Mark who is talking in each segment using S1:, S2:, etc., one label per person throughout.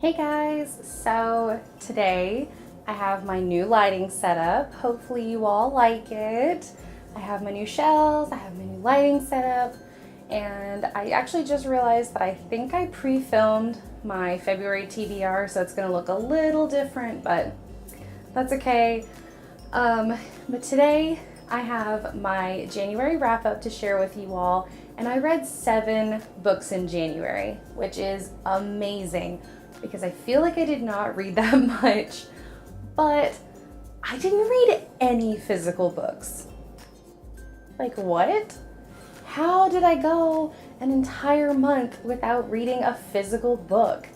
S1: Hey guys, so today I have my new lighting set up. Hopefully you all like it. I have my new shelves, I have my new lighting set up, and I actually just realized that I think I pre-filmed my February TBR, so it's gonna look a little different, but that's okay. But today I have my January wrap up to share with you all, and I read 7 books in January, which is amazing because I feel like I did not read that much, but I didn't read any physical books. Like, what? How did I go an entire month without reading a physical book?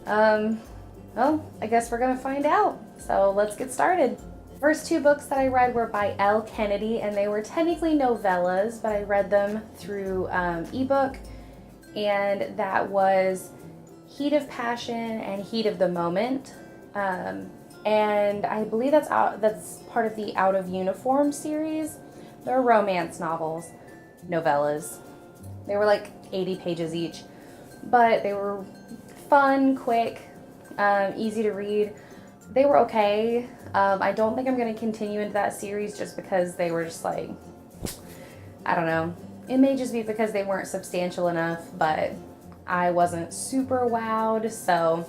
S1: Well, I guess we're gonna find out. So let's get started. First 2 books that I read were by L. Kennedy, and they were technically novellas, but I read them through ebook, and that was Heat of Passion and Heat of the Moment. And I believe that's part of the Out of Uniform series. They're romance novels, novellas. They were like 80 pages each, but they were fun, quick, easy to read. They were okay. I don't think I'm going to continue into that series just because they were just like, I don't know. It may just be because they weren't substantial enough, but I wasn't super wowed, so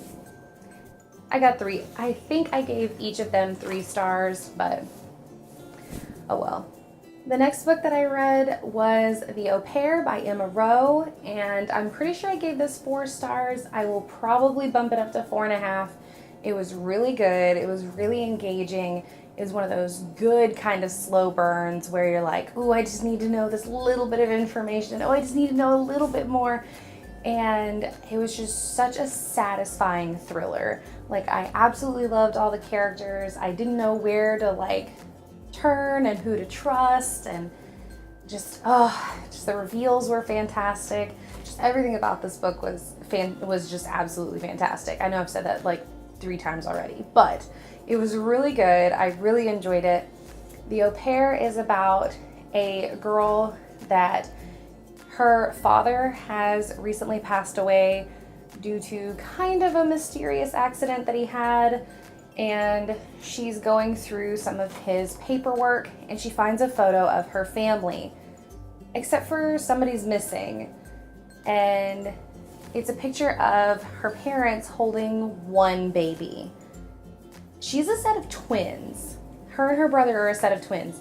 S1: I got 3. I think I gave each of them 3 stars, but oh well. The next book that I read was The Au Pair by Emma Rowe, and I'm pretty sure I gave this 4 stars. I will probably bump it up to 4.5. It was really good. It was really engaging. It was one of those good kind of slow burns where you're like, ooh, I just need to know this little bit of information. Oh, I just need to know a little bit more. And it was just such a satisfying thriller. Like, I absolutely loved all the characters. I didn't know where to like turn and who to trust, and just the reveals were fantastic. Just everything about this book was just absolutely fantastic. I know I've said that like 3 times already, but it was really good. I really enjoyed it. The Au Pair is about a girl that her father has recently passed away due to kind of a mysterious accident that he had, and she's going through some of his paperwork and she finds a photo of her family, except for somebody's missing, and it's a picture of her parents holding one baby. She's a set of twins. Her and her brother are a set of twins.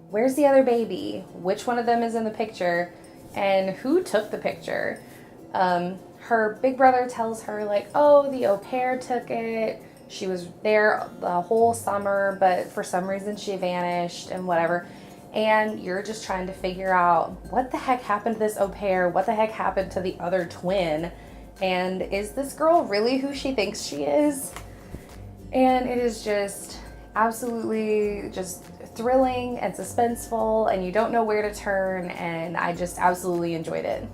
S1: Where's the other baby? Which one of them is in the picture? And who took the picture? Her big brother tells her like, oh, the au pair took it. She was there the whole summer, but for some reason she vanished and whatever. And you're just trying to figure out what the heck happened to this au pair? What the heck happened to the other twin? And is this girl really who she thinks she is? And it is just absolutely just thrilling and suspenseful, and you don't know where to turn, and I just absolutely enjoyed it.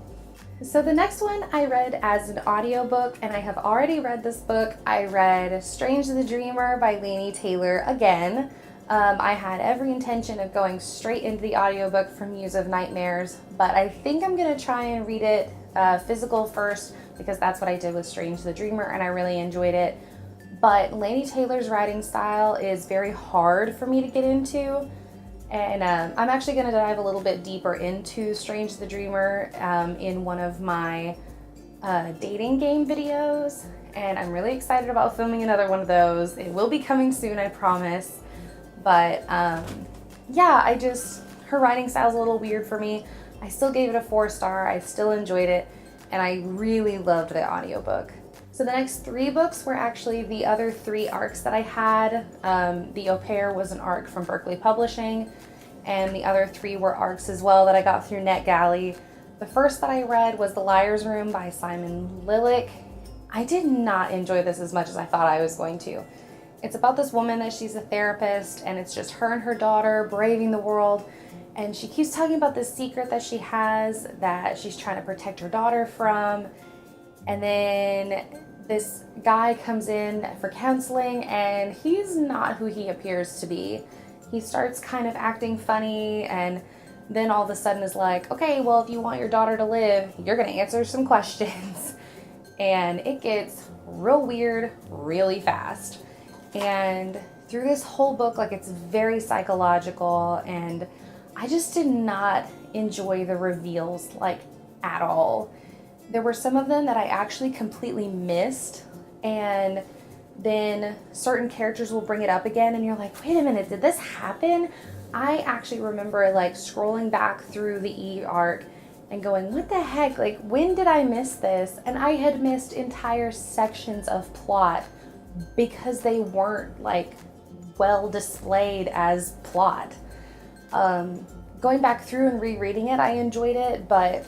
S1: So the next one I read as an audiobook, and I have already read this book. I read Strange the Dreamer by Laini Taylor again. I had every intention of going straight into the audiobook for Muse of Nightmares, but I think I'm going to try and read it physical first, because that's what I did with Strange the Dreamer, and I really enjoyed it. But Laini Taylor's writing style is very hard for me to get into, and I'm actually going to dive a little bit deeper into Strange the Dreamer in one of my dating game videos, and I'm really excited about filming another one of those. It will be coming soon, I promise. But yeah, her writing style is a little weird for me. I still gave it a 4 star. I still enjoyed it, and I really loved the audiobook. So the next 3 books were actually the other 3 arcs that I had. The Au Pair was an arc from Berkeley Publishing, and the other 3 were arcs as well that I got through NetGalley. The first that I read was The Liar's Room by Simon Lilik. I did not enjoy this as much as I thought I was going to. It's about this woman that she's a therapist, and it's just her and her daughter braving the world, and she keeps talking about this secret that she has that she's trying to protect her daughter from. And then this guy comes in for counseling, and he's not who he appears to be. He starts kind of acting funny, and then all of a sudden is like, okay, well, if you want your daughter to live, you're going to answer some questions. and it gets real weird really fast. And through this whole book, like, it's very psychological, and I just did not enjoy the reveals, like, at all. There were some of them that I actually completely missed, and then certain characters will bring it up again and you're like, wait a minute, did this happen? I actually remember like scrolling back through the E arc and going, what the heck, like, when did I miss this? And I had missed entire sections of plot because they weren't like well displayed as plot. Going back through and rereading it, I enjoyed it, but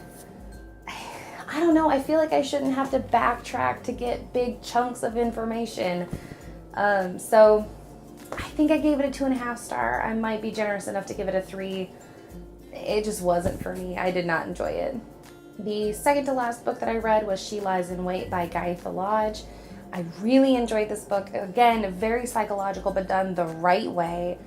S1: I don't know, I feel like I shouldn't have to backtrack to get big chunks of information. So I think I gave it a 2.5 star. I might be generous enough to give it a 3. It just wasn't for me. I did not enjoy it. The second to last book that I read was She Lies in Wait by Guy Lodge. I really enjoyed this book. Again, very psychological, but done the right way.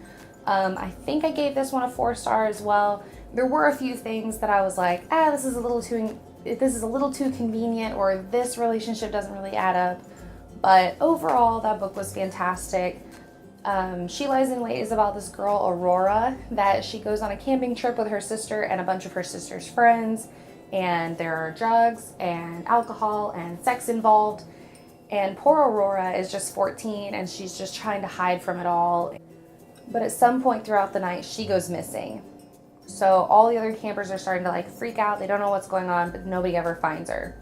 S1: I think I gave this one a 4 star as well. There were a few things that I was like, this is a little too convenient, or this relationship doesn't really add up. But overall, that book was fantastic. She Lies in Wait is about this girl, Aurora, that she goes on a camping trip with her sister and a bunch of her sister's friends, and there are drugs and alcohol and sex involved. And poor Aurora is just 14 and she's just trying to hide from it all. But at some point throughout the night, she goes missing. So all the other campers are starting to like freak out. They don't know what's going on, but nobody ever finds her.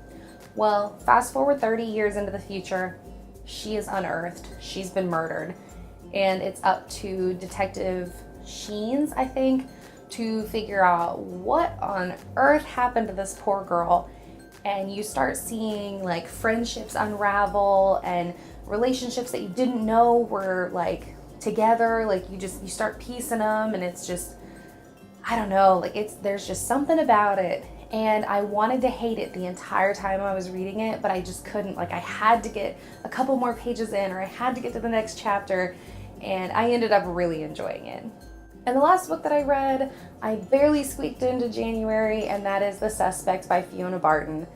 S1: Well, fast forward 30 years into the future, she is unearthed. She's been murdered. And it's up to Detective Sheens, I think, to figure out what on earth happened to this poor girl. And you start seeing like friendships unravel and relationships that you didn't know were like together. Like you start piecing them, and it's just, I don't know, like there's just something about it. And I wanted to hate it the entire time I was reading it, but I just couldn't. Like I had to get a couple more pages in, or I had to get to the next chapter, and I ended up really enjoying it. And the last book that I read, I barely squeaked into January, and that is The Suspect by Fiona Barton.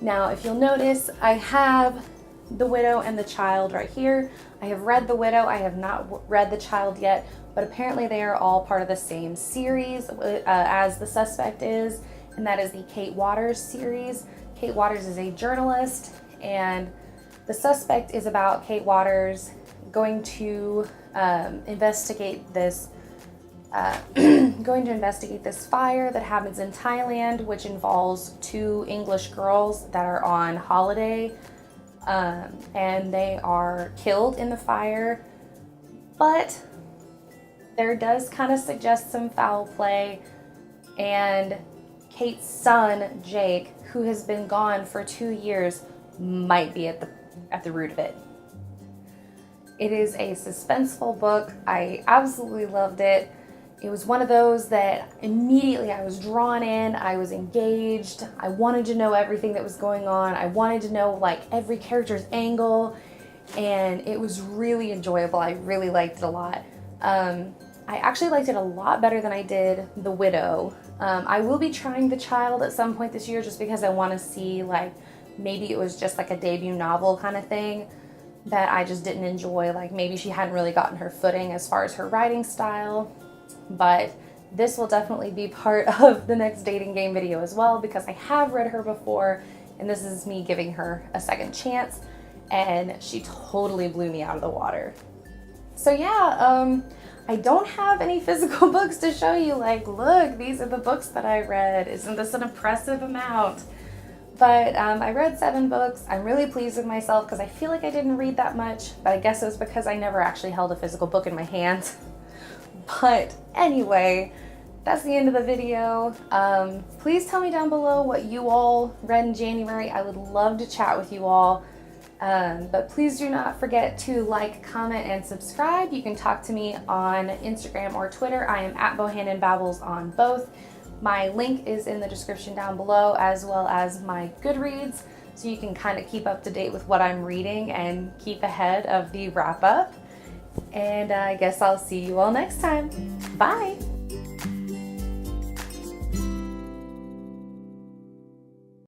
S1: Now, if you'll notice, I have The Widow and The Child right here. I have read The Widow, I have not read The Child yet, but apparently they are all part of the same series as The Suspect is, and that is the Kate Waters series. Kate Waters is a journalist, and The Suspect is about Kate Waters going to investigate this fire that happens in Thailand, which involves 2 English girls that are on holiday, and they are killed in the fire. But there does kind of suggest some foul play, and Kate's son, Jake, who has been gone for 2 years, might be at the root of it. It is a suspenseful book. I absolutely loved it. It was one of those that immediately I was drawn in, I was engaged, I wanted to know everything that was going on, I wanted to know like every character's angle, and it was really enjoyable. I really liked it a lot. I actually liked it a lot better than I did The Widow. I will be trying The Child at some point this year just because I want to see, like, maybe it was just like a debut novel kind of thing that I just didn't enjoy. Like maybe she hadn't really gotten her footing as far as her writing style. But this will definitely be part of the next dating game video as well, because I have read her before, and this is me giving her a second chance, and she totally blew me out of the water. So yeah, I don't have any physical books to show you, like, look, these are the books that I read. Isn't this an impressive amount? But I read 7 books. I'm really pleased with myself because I feel like I didn't read that much, but I guess it was because I never actually held a physical book in my hands. But anyway, that's the end of the video. Please tell me down below what you all read in January. I would love to chat with you all. But please do not forget to like, comment, and subscribe. You can talk to me on Instagram or Twitter. I am at BohannonBabbles on both. My link is in the description down below, as well as my Goodreads, so you can kind of keep up to date with what I'm reading and keep ahead of the wrap up. And I guess I'll see you all next time. Bye!